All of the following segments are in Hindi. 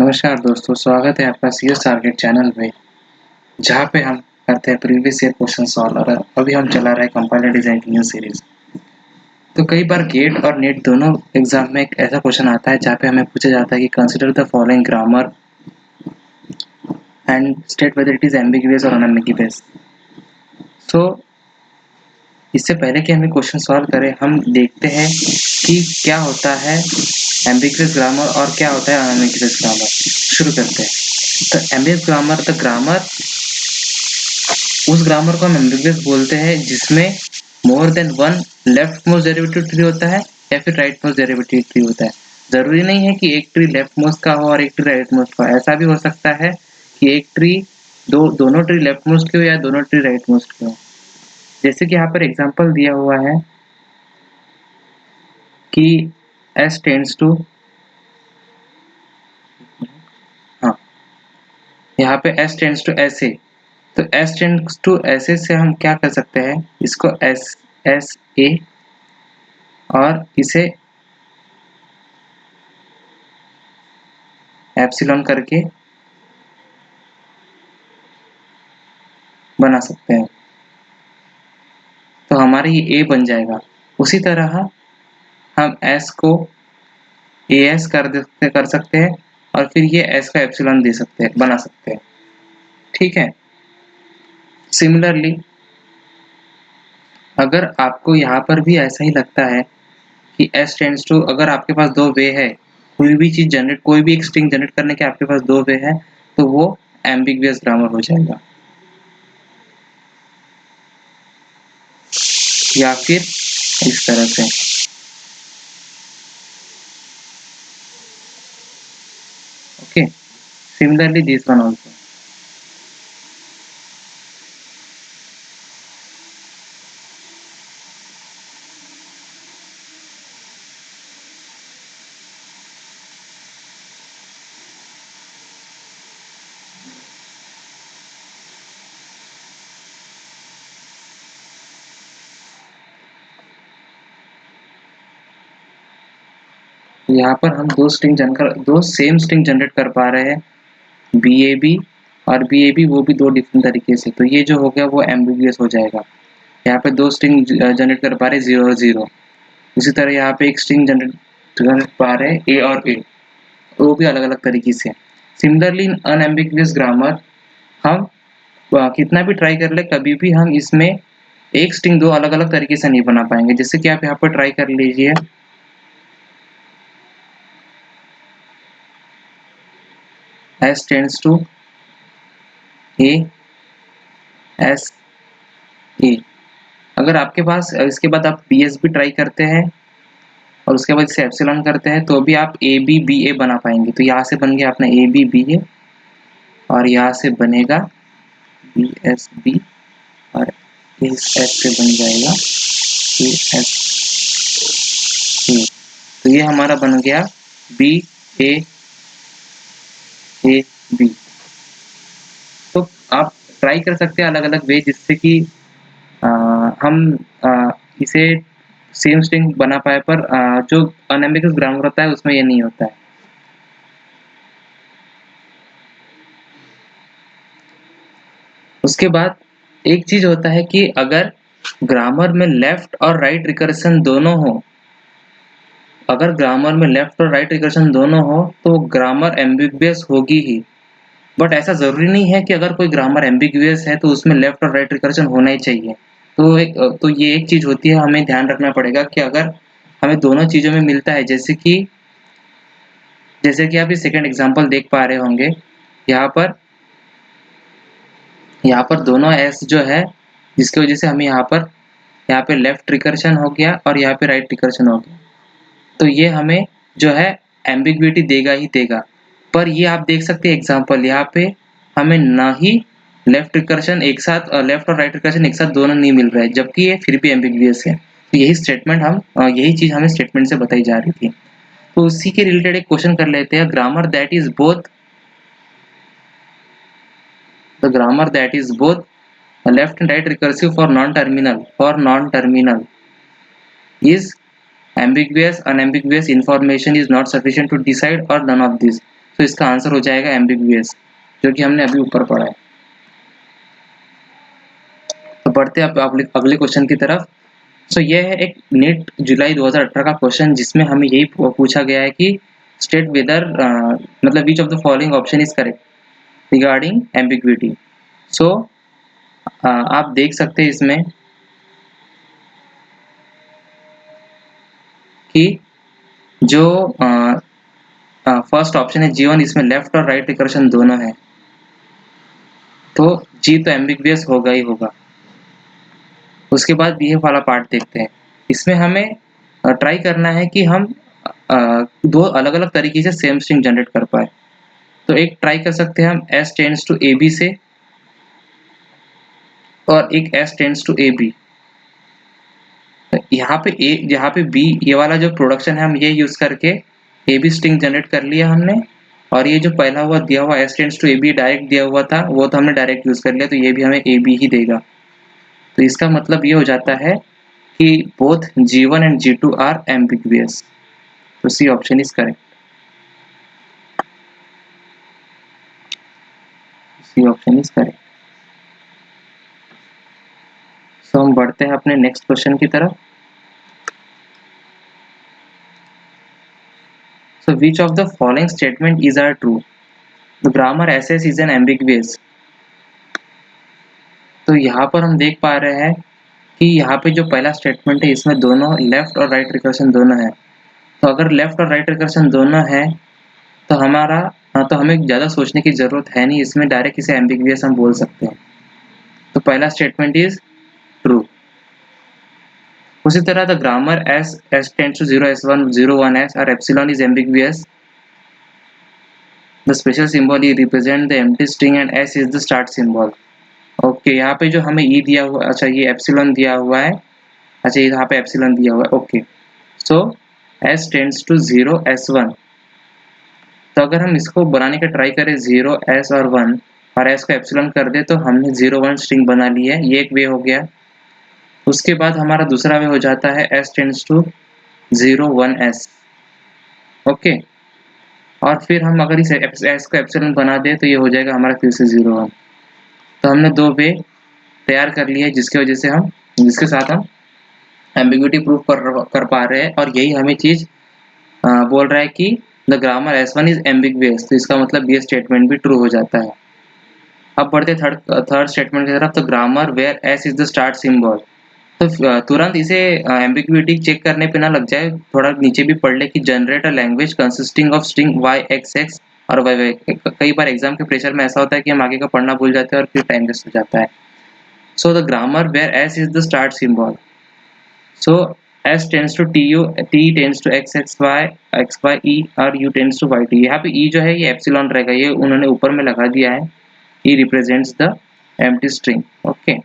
नमस्कार दोस्तों, स्वागत है आपका सीएस टारगेट चैनल में, जहाँ पे हम करते हैं प्रीवियस ईयर क्वेश्चन सॉल्व और अभी हम चला रहे हैं कंपाइलर डिजाइन की न्यू सीरीज। तो कई बार गेट और नेट दोनों एग्जाम में एक ऐसा क्वेश्चन आता है जहाँ पे हमें पूछा जाता है कि consider the following grammar and state whether it is ambiguous और अनएम्बिगुअस। सो इससे पहले कि हम क्वेश्चन सॉल्व करें, हम देखते हैं कि क्या होता है एम्बिगुअस ग्रामर और क्या होता है अनएम्बिगुअस ग्रामर। शुरू करते हैं। तो एम्बिगुअस ग्रामर, द ग्रामर, उस ग्रामर को हम एम्बिगुअस बोलते हैं जिसमें more than one left most derivative tree होता है या फिर राइट मोस्ट डेरिवेटिव ट्री होता है। जरूरी नहीं है कि एक ट्री लेफ्ट मोस्ट का हो और एक ट्री राइट मोस्ट का। ऐसा भी हो सकता है कि एक ट्री दोनों ट्री लेफ्ट मोस्ट के हो या दोनों ट्री राइट मोस्ट के हो। जैसे कि यहाँ पर एग्जांपल दिया हुआ है कि s टेंड्स टू, हाँ, यहाँ पे s टेंड्स टू ऐसे, तो s टेंड्स टू ऐसे से हम क्या कर सकते हैं, इसको s a और इसे एप्सिलॉन करके बना सकते हैं, तो हमारा ये a बन जाएगा। उसी तरह हम s को as कर सकते हैं और फिर ये s का एप्सिलॉन दे सकते हैं, बना सकते हैं। ठीक है। सिमिलरली अगर आपको यहाँ पर भी ऐसा ही लगता है कि s टेंड्स टू, अगर आपके पास दो वे है, कोई भी चीज जनरेट, कोई भी एक स्ट्रिंग जनरेट करने के आपके पास दो वे है, तो वो एम्बिगुअस ग्रामर हो जाएगा। या फिर इस तरह से, okay. Similarly this one also. यहाँ पर हम दो सेम स्ट्रिंग जनरेट कर पा रहे हैं, BAB और BAB, वो भी दो डिफरेंट तरीके से। तो ये जो हो गया वो एम्बिगुअस हो जाएगा। यहाँ पे दो स्ट्रिंग जनरेट कर पा रहे 0 और 0। उसी तरह यहाँ पे एक स्ट्रिंग जनरेट कर पा रहे हैं A और A, वो भी अलग अलग तरीके से। सिमिलरली इन अनएम्बिगुअस ग्रामर हम कितना भी ट्राई कर ले, कभी भी हम इसमें एक स्ट्रिंग दो अलग अलग तरीके से नहीं बना पाएंगे। जैसे कि आप यहाँ पर ट्राई कर लीजिए, s tends to a s a। अगर आपके पास इसके बाद आप bs भी ट्राई करते हैं और उसके बाद इसे एप्सिलॉन करते हैं, तो भी आप a b b a बना पाएंगे। तो यहाँ से बन गया अपना a b b a और यहाँ से बनेगा b s b और इस s से बन जाएगा a s a। तो ये हमारा बन गया b a a b। तो आप ट्राई कर सकते हैं अलग अलग वे, जिससे कि हम इसे सेम स्ट्रिंग बना पाए, पर जो अनएम्बिगुअस ग्रामर होता है उसमें ये नहीं होता है। उसके बाद एक चीज होता है कि अगर ग्रामर में लेफ्ट और राइट रिकर्सन दोनों हो, अगर ग्रामर में लेफ्ट और राइट रिकर्सन दोनों हो तो ग्रामर एम्बिगुअस होगी ही। बट ऐसा जरूरी नहीं है कि अगर कोई ग्रामर एम्बिगुअस है तो उसमें लेफ्ट और राइट रिकर्सन होना ही चाहिए। तो ये एक चीज होती है, हमें ध्यान रखना पड़ेगा कि अगर हमें दोनों चीजों में मिलता है, जैसे कि आप ये सेकंड एग्जांपल देख पा रहे होंगे, यहाँ पर दोनों s जो है, जिसकी वजह से हमें यहाँ पे लेफ्ट रिकर्शन हो गया और यहाँ पे राइट रिकर्शन हो गया। तो ये हमें जो है एम्बिग्विटी देगा ही देगा। पर ये आप देख सकते हैं एग्जांपल, यहाँ पे हमें ना ही लेफ्ट रिकर्शन एक साथ, लेफ्ट और राइट रिकर्शन एक साथ दोनों नहीं मिल रहा है, जबकि ये फिर भी एम्बिगुअस है। तो यही चीज हमें स्टेटमेंट से बताई जा रही थी। तो उसी के रिलेटेड एक क्वेश्चन कर लेते हैं। Grammar that is both left and right recursive for non terminal is ambiguous, unambiguous, information is not sufficient to decide, or none of this। तो इसका आंसर हो जाएगा एम्बिगुअस, जो कि हमने अभी ऊपर पढ़ा है। तो बढ़ते हैं अगले क्वेश्चन की तरफ। सो यह है एक नीट जुलाई 2018 का क्वेश्चन, जिसमें हमें यही पूछा गया है कि स्टेट वेदर मतलब which of the following option is correct regarding ambiguity. So आप देख सकते हैं इसमें कि जो फर्स्ट ऑप्शन है G1, इसमें लेफ्ट और राइट रिकर्शन दोनों है, तो जी तो एम्बिग्वियस होगा ही होगा। उसके बाद ये वाला पार्ट देखते हैं। इसमें हमें ट्राई करना है कि हम दो अलग अलग तरीके से सेम स्ट्रिंग जनरेट कर पाए। तो एक ट्राई कर सकते हैं हम S टेंड्स टू AB से, और एक S टेंड्स टू AB। यहाँ पे B ये वाला जो प्रोडक्शन है हम ये यूज करके AB स्ट्रिंग जनरेट कर लिया हमने, और ये जो पहला हुआ दिया हुआ S tends to AB direct दिया हुआ था वो तो हमने डायरेक्ट यूज कर लिया, तो ये भी हमें AB ही देगा। तो इसका मतलब ये हो जाता है कि both G1 and G2 are ambiguous. तो C option is correct. C option is correct. So हम बढ़ते हैं अपने नेक्स्ट क्वेश्चन की तरफ। So which of the following statement is are true? The grammar SS is an ambiguous. तो यहाँ पर हम देख पा रहे हैं कि यहाँ पे जो पहला स्टेटमेंट है इसमें दोनों लेफ्ट और राइट रिकर्शन दोनों है। तो अगर लेफ्ट और राइट रिकर्शन दोनों है तो तो हमें ज़्यादा सोचने की ज़रूरत है नहीं, इसमें डायरेक्ट इसे एम्बिगुअस हम बोल सकते हैं। तो पहला स्टेटमेंट इज ट्रू। उसी तरह the grammar S tends to 0 S1 0 1 S और epsilon is ambiguous. The special symbol E represent the empty string and S is the start symbol. Okay, यहाँ पे जो हमें ई दिया हुआ, अच्छा ये एप्सिलॉन दिया हुआ है, अच्छा यहाँ पे एप्सिलॉन दिया हुआ है। Okay, so S tends to 0 S1। तो अगर हम इसको बनाने का ट्राई करें 0 S और 1 और S को एप्सिलॉन कर दे तो हमने 0 1 स्ट्रिंग बना ली है, ये एक वे हो गया। उसके बाद हमारा दूसरा वे हो जाता है S tends to 0 1 S। Okay, और फिर हम अगर इस S को एप्सिलॉन बना दे तो ये हो जाएगा हमारा फिर से 0 1। तो हमने दो वे तैयार कर लिया है जिसके साथ हम एम्बिग्युइटी प्रूव कर पा रहे हैं, और यही हमें चीज बोल रहा है कि the grammar S1 is ambiguous. तो इसका मतलब ये स्टेटमेंट भी ट्रू हो जाता है। अब बढ़ते थर्ड स्टेटमेंट की तरफ। तो grammar where S is the start symbol. तो तुरंत इसे एम्बिग्युइटी चेक करने पे ना लग जाए, थोड़ा नीचे भी पढ़ ले कि generate a language consisting of string YXX और YY। कई बार एग्जाम के प्रेशर में ऐसा होता है कि हम आगे का पढ़ना भूल जाते हैं और फिर टाइम वेस्ट हो जाता है। So the grammar where S is the start symbol. So S tends to TU, T tends to XXY, XY E और U tends to YT। यहाँ पे E जो है ये एप्सिलॉन रहेगा, ये उन्होंने ऊपर में लगा दिया है। E represents the empty string. Okay,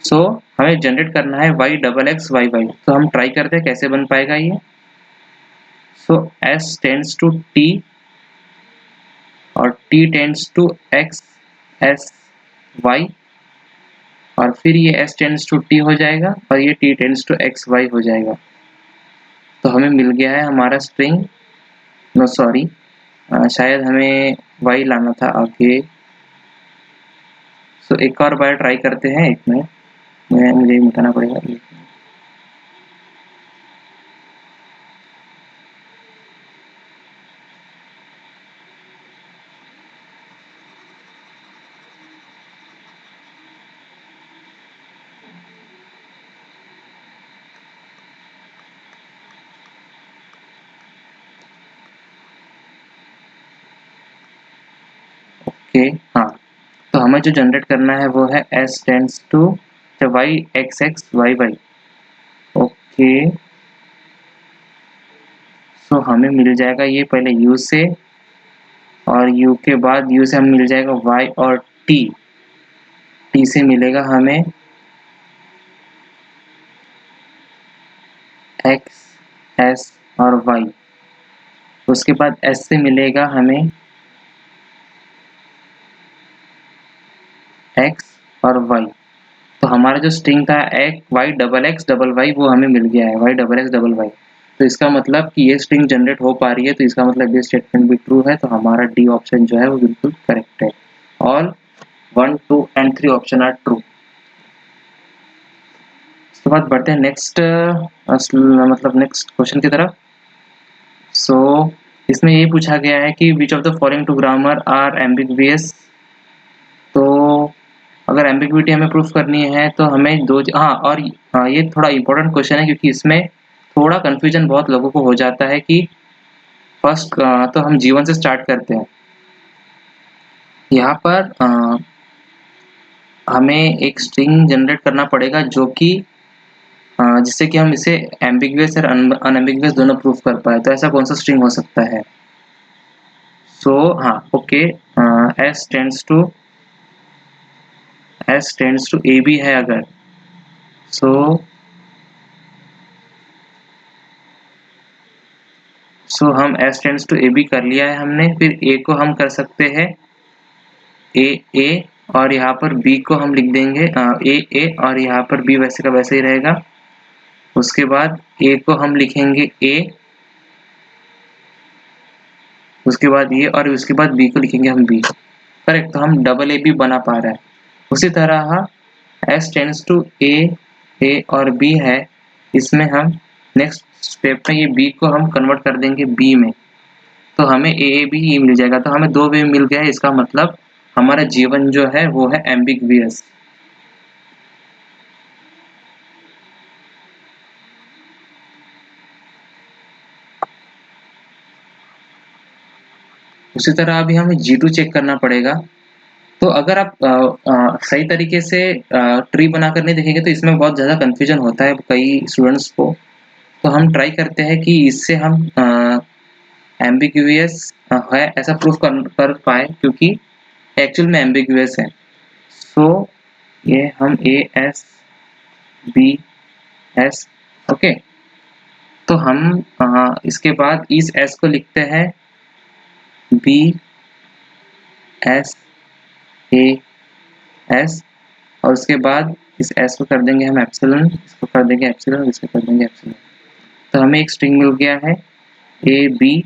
so हमें जनरेट करना है YXXYY। तो हम ट्राई करते हैं कैसे बन पाएगा ये। सो S tends to T और T tends to X S Y, और फिर ये S टेंड्स टू T हो जाएगा और ये T टेंड्स टू XY हो जाएगा। तो हमें मिल गया है हमारा स्ट्रिंग, नो सॉरी, शायद हमें Y लाना था आगे। सो एक और बार ट्राई करते हैं, एक मिनट मुझे मिटाना पड़ेगा। ओके, हाँ, तो हमें जो जनरेट करना है वो है S tends to YXXYY। Okay, so हमें मिल जाएगा ये पहले U से, और U के बाद U से हमें मिल जाएगा Y और T से मिलेगा हमें X S और Y। उसके बाद S से मिलेगा हमें X और Y। तो हमारा जो स्ट्रिंग था Y XX Y वो हमें मिल गया है, Y XX Y। तो इसका मतलब कि ये स्ट्रिंग जनरेट हो पा रही है, तो इसका मतलब ये स्टेटमेंट भी ट्रू है, तो हमारा डी ऑप्शन जो है वो बिल्कुल करेक्ट है। All 1, 2 and 3 option are true. उसके बाद बढ़ते हैं नेक्स्ट मतलब नेक्स्ट क्वेश्चन की तरफ। सो इसमें ये पूछा गया है कि which of the following two grammar are ambiguous. तो अगर एम्बिग्विटी हमें प्रूफ करनी है तो हमें दो और ये थोड़ा इम्पोर्टेंट क्वेश्चन है, क्योंकि इसमें थोड़ा कंफ्यूजन बहुत लोगों को हो जाता है कि फर्स्ट तो हम जीवन से स्टार्ट करते हैं। यहाँ पर हमें एक स्ट्रिंग जनरेट करना पड़ेगा जो कि जिससे कि हम इसे एम्बिगुअस और अनएम्बिगुअस दोनों प्रूफ कर पाए। तो ऐसा कौन सा स्ट्रिंग हो सकता है? सो हाँ, okay, S tends to A B है अगर, सो हम S tends to A B कर लिया है हमने। फिर ए को हम कर सकते हैं ए और यहाँ पर बी को हम लिख देंगे ए और यहाँ पर बी वैसे का वैसे ही रहेगा। उसके बाद ए को हम लिखेंगे ए, उसके बाद ये, और उसके बाद बी को लिखेंगे हम बी। करेक्ट, तो हम डबल ए बी बना पा रहे हैं। उसी तरह एस टेंड्स टू ए और बी है, इसमें हम नेक्स्ट स्टेप में ये बी को हम कन्वर्ट कर देंगे बी में, तो हमें ए बी मिल जाएगा। तो हमें दो वे मिल गया है, इसका मतलब हमारा जीवन जो है वो है एम्बिगुअस। उसी तरह अभी हमें G2 चेक करना पड़ेगा। तो अगर आप सही तरीके से ट्री बनाकर नहीं देखेंगे तो इसमें बहुत ज़्यादा कंफ्यूजन होता है कई स्टूडेंट्स को। तो हम ट्राई करते हैं कि इससे हम एम्बिगुअस है ऐसा प्रूफ कर पाए, क्योंकि एक्चुअल में एम्बिगुअस है। सो ये हम A S B S, okay. तो हम इसके बाद इस एस को लिखते हैं बी एस ए एस, और उसके बाद इस एस को कर देंगे हम एप्सिलॉन, इसको कर देंगे एप्सिलॉन, इसको कर देंगे एप्सिलॉन। तो हमें एक स्ट्रिंग मिल गया है ए बी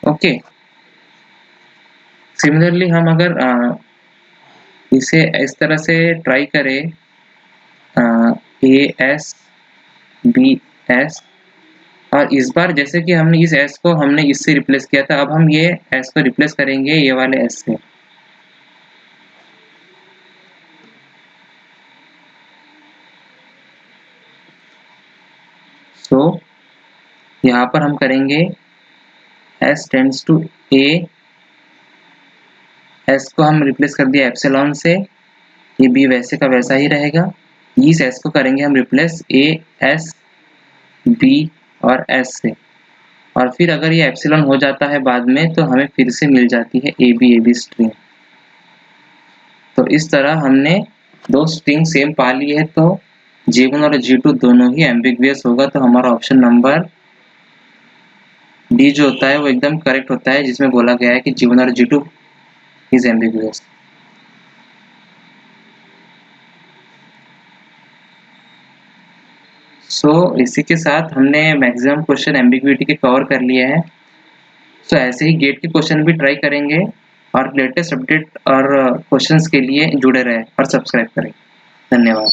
ओके। सिमिलरली हम अगर इसे इस तरह से ट्राई करें ए एस बी एस, और इस बार जैसे कि हमने इस एस को हमने इससे रिप्लेस किया था, अब हम ये एस को रिप्लेस करेंगे ये वाले एस से। सो यहाँ पर हम करेंगे S tends to A, S को हम रिप्लेस कर दिया एप्सिलॉन से, ये बी वैसे का वैसा ही रहेगा। इस एस को करेंगे हम रिप्लेस ए एस बी और एस से, और फिर अगर ये एप्सिलॉन हो जाता है बाद में तो हमें फिर से मिल जाती है ए बी स्ट्रिंग। तो इस तरह हमने दो स्ट्रिंग सेम पा ली है, तो G1 और G2 दोनों ही एम्बिगुअस होगा। तो हमारा ऑप्शन नंबर डी जो होता है वो एकदम करेक्ट होता है, जिसमें बोला गया है कि G1 और G2 इज एम्बिगुअस। सो इसी के साथ हमने मैक्सिमम क्वेश्चन एम्बिगुइटी के कवर कर लिए हैं। सो ऐसे ही गेट के क्वेश्चन भी ट्राई करेंगे, और लेटेस्ट अपडेट और क्वेश्चंस के लिए जुड़े रहें और सब्सक्राइब करें। धन्यवाद।